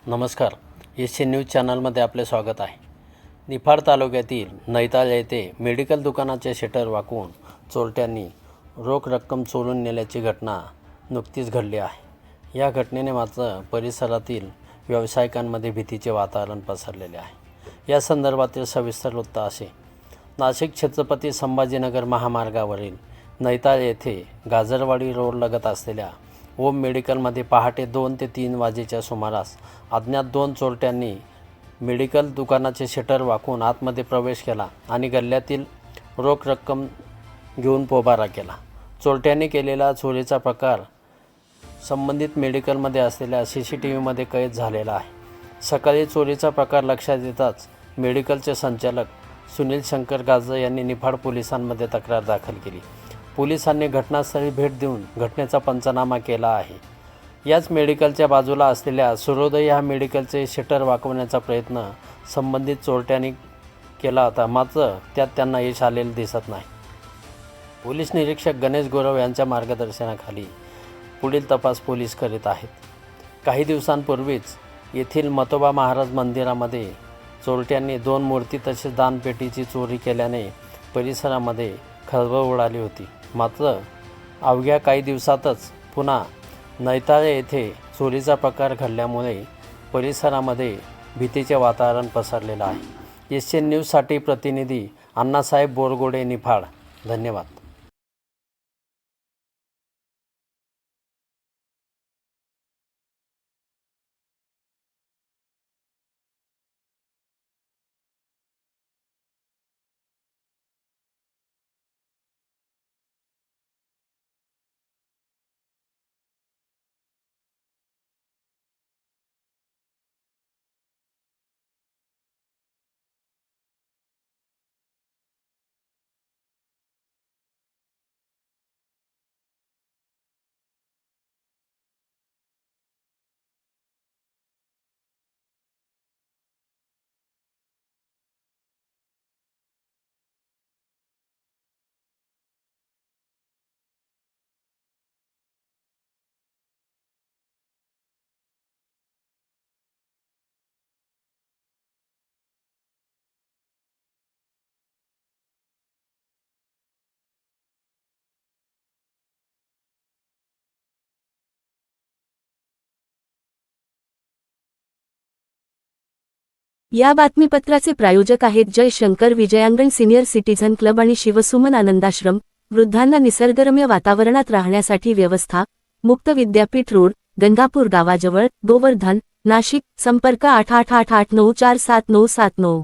नमस्कार. SC news चॅनलमध्ये आपले स्वागत आहे. निफाड तालुक्यातील नैताळ येथे मेडिकल दुकानाचे शटर वाकवून चोरट्यांनी रोख रक्कम चोरून नेल्याची घटना नुकतीच घडली आहे. या घटनेने मात्र परिसरातील व्यावसायिकांमध्ये भीतीचे वातावरण पसरलेले आहे. या संदर्भातील सविस्तर वृत्त असे. नाशिक छत्रपती संभाजीनगर महामार्गावरील नैताळ येथे गाजरवाडी रोडलगत असलेल्या ओम मेडिकलमध्ये पहाटे 2 ते 3 वाजेच्या सुमारास अज्ञात 2 चोरट्यांनी मेडिकल दुकानाचे शटर वाकवून आतमध्ये प्रवेश केला आणि गल्ल्यातील रोख रक्कम घेऊन पोबारा केला. चोरट्यांनी केलेला चोरीचा प्रकार संबंधित मेडिकलमध्ये असलेल्या CCTVमध्ये कैद झालेला आहे. सकाळी चोरीचा प्रकार लक्षात येताच मेडिकलचे संचालक सुनील शंकर गाजर यांनी निफाड पोलिसांमध्ये तक्रार दाखल केली. पोलिसांनी घटनास्थळी भेट देऊन घटनेचा पंचनामा केला आहे. याच मेडिकलच्या बाजूला असलेल्या सूर्योदय या मेडिकलचे शटर वाकवण्याचा प्रयत्न संबंधित चोरट्यांनी केला होता, मात्र त्यात त्यांना यश आलेले दिसत नाही. पोलीस निरीक्षक गणेश गोरव यांच्या मार्गदर्शनाखाली पुढील तपास पोलीस करीत आहेत. काही दिवसांपूर्वीच येथील मतोबा महाराज मंदिरामध्ये चोरट्यांनी 2 मूर्ती तसेच दानपेटीची चोरी केल्याने परिसरामध्ये खळबळ उडाली होती. मात्र अवघ्या काही दिवसातच पुन्हा नैताळ येथे चोरीचा प्रकार घडल्यामुळे परिसरामध्ये भीतीचे वातावरण पसरलेलं आहे. एससी न्यूजसाठी प्रतिनिधी अण्णासाहेब बोरगोडे, निफाड. धन्यवाद. या बातमीपत्राचे प्रायोजक आहेत Jai Shankar Vijayangan senior citizen club आणि शिवसुमन आनंदाश्रम. वृद्धांना निसर्गरम्य वातावरणात राहण्यासाठी व्यवस्था. मुक्त विद्यापीठ रोड, गंगापूर गावाजवळ, गोवर्धन, नाशिक. संपर्क 8888947979.